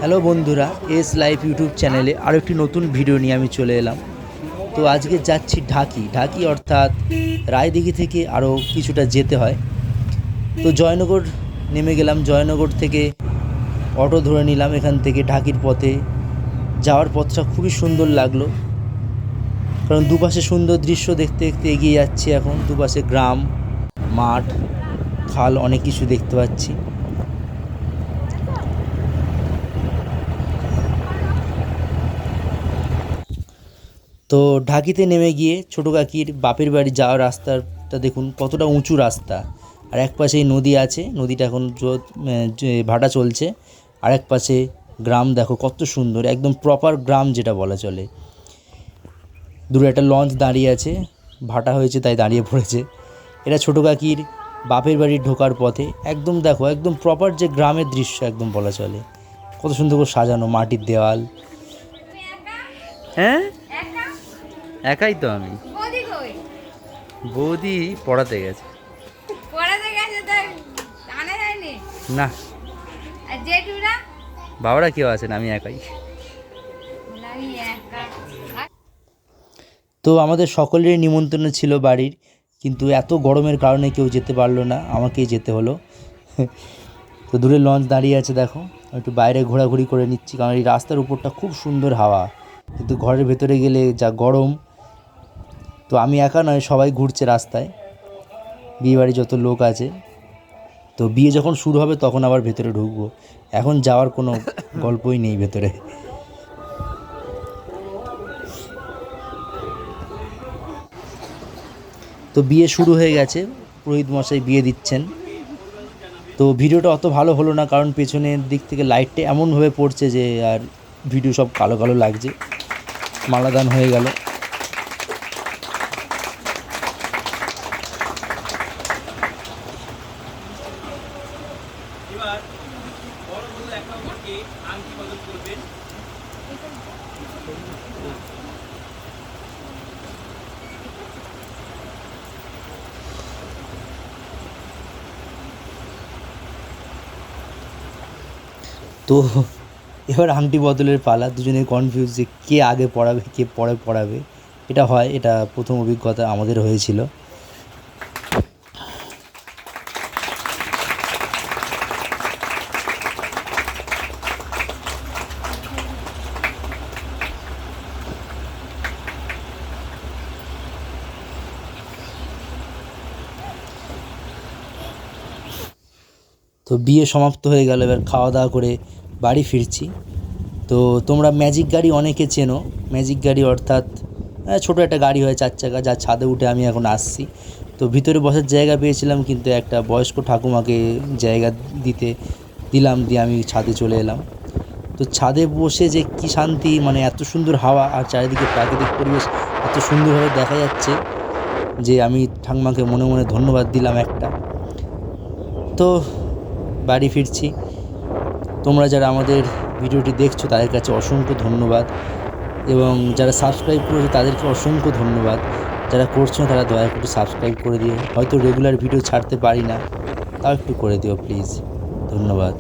Hello বন্ধুরা, S live YouTube চ্যানেলে আরও একটি নতুন ভিডিও নিয়ে আমি চলে এলাম। তো আজকে যাচ্ছি ঢাকি অর্থাৎ রায়দিঘি থেকে আরও কিছুটা যেতে হয়। তো জয়নগর নেমে গেলাম, জয়নগর থেকে অটো ধরে নিলাম এখান থেকে ঢাকির পথে। যাওয়ার পথটা খুবই সুন্দর লাগলো, কারণ দুপাশে সুন্দর দৃশ্য দেখতে দেখতে এগিয়ে যাচ্ছি। এখন দুপাশে গ্রাম, মাঠ, খাল, অনেক কিছু দেখতে পাচ্ছি। তো ঢাকিতে নেমে গিয়ে ছোটো কাকির বাপের বাড়ি যাওয়ার রাস্তাটা দেখুন কতটা উঁচু রাস্তা। আর এক পাশেই নদী আছে, নদীটা এখন ভাটা চলছে। আর এক পাশে গ্রাম দেখো কত সুন্দর, একদম প্রপার গ্রাম যেটা বলা চলে। দূরে একটা লঞ্চ দাঁড়িয়ে আছে, ভাটা হয়েছে তাই দাঁড়িয়ে পড়েছে। এটা ছোটো কাকির বাপের বাড়ি ঢোকার পথে। একদম দেখো, একদম প্রপার যে গ্রামের দৃশ্য একদম বলা চলে। কত সুন্দর করে সাজানো, মাটির দেওয়াল। হ্যাঁ, একাই তো আমি। বৌদি পড়াতে গেছে। না, বাবারা কেউ আছেন, আমি একাই। তো আমাদের সকলেরই নিমন্ত্রণ ছিল বাড়ির, কিন্তু এত গরমের কারণে কেউ যেতে পারলো না, আমাকেই যেতে হলো। তো দূরে লঞ্চ দাঁড়িয়ে আছে দেখো, একটু বাইরে ঘোরাঘুরি করে নিচ্ছি, কারণ এই রাস্তার উপরটা খুব সুন্দর হাওয়া, কিন্তু ঘরের ভেতরে গেলে যা গরম। তো আমি একা নয়, সবাই ঘুরছে রাস্তায়, বিয়েবাড়ি যত লোক আছে। তো বিয়ে যখন শুরু হবে তখন আবার ভেতরে ঢুকবো, এখন যাওয়ার কোনো গল্পই নেই ভেতরে। তো বিয়ে শুরু হয়ে গেছে, পুরোহিত মশাই বিয়ে দিচ্ছেন। তো ভিডিওটা অত ভালো হলো না, কারণ পেছনের দিক থেকে লাইটটা এমনভাবে পড়ছে যে আর ভিডিও সব কালো কালো লাগছে। মালাদান হয়ে গেল। তো এবার আংটি বদলের পালা, দুজনে কনফিউজ যে কে আগে পড়াবে কে পরে পড়াবে। এটা হয়, এটা প্রথম অভিজ্ঞতা আমাদের হয়েছিল। তো বিয়ে সমাপ্ত হয়ে গেল, এবার খাওয়া দাওয়া করে বাড়ি ফিরছি। তো তোমরা ম্যাজিক গাড়ি অনেকে চেনো। ম্যাজিক গাড়ি অর্থাৎ ছোটো একটা গাড়ি হয় 4 চাকা, যার ছাদে উঠে আমি এখন আসছি। তো ভিতরে বসার জায়গা পেয়েছিলাম, কিন্তু একটা বয়স্ক ঠাকুমাকে জায়গা দিলাম, দিয়ে আমি ছাদে চলে এলাম। তো ছাদে বসে যে কী শান্তি, মানে এত সুন্দর হাওয়া আর চারিদিকে প্রাকৃতিক পরিবেশ এত সুন্দরভাবে দেখা যাচ্ছে যে আমি ঠাকুমাকে মনে মনে ধন্যবাদ দিলাম একটা। তো বাড়ি ফিরছি। তোমরা যারা আমাদের ভিডিওটি দেখছো তাদের কাছে অসংখ্য ধন্যবাদ, এবং যারা সাবস্ক্রাইব করেছো তাদেরকে অসংখ্য ধন্যবাদ। যারা করছো না তারা দয়া করে সাবস্ক্রাইব করে দিও। হয়তো রেগুলার ভিডিও ছাড়তে পারি না, তাও একটু করে দিও প্লিজ। ধন্যবাদ।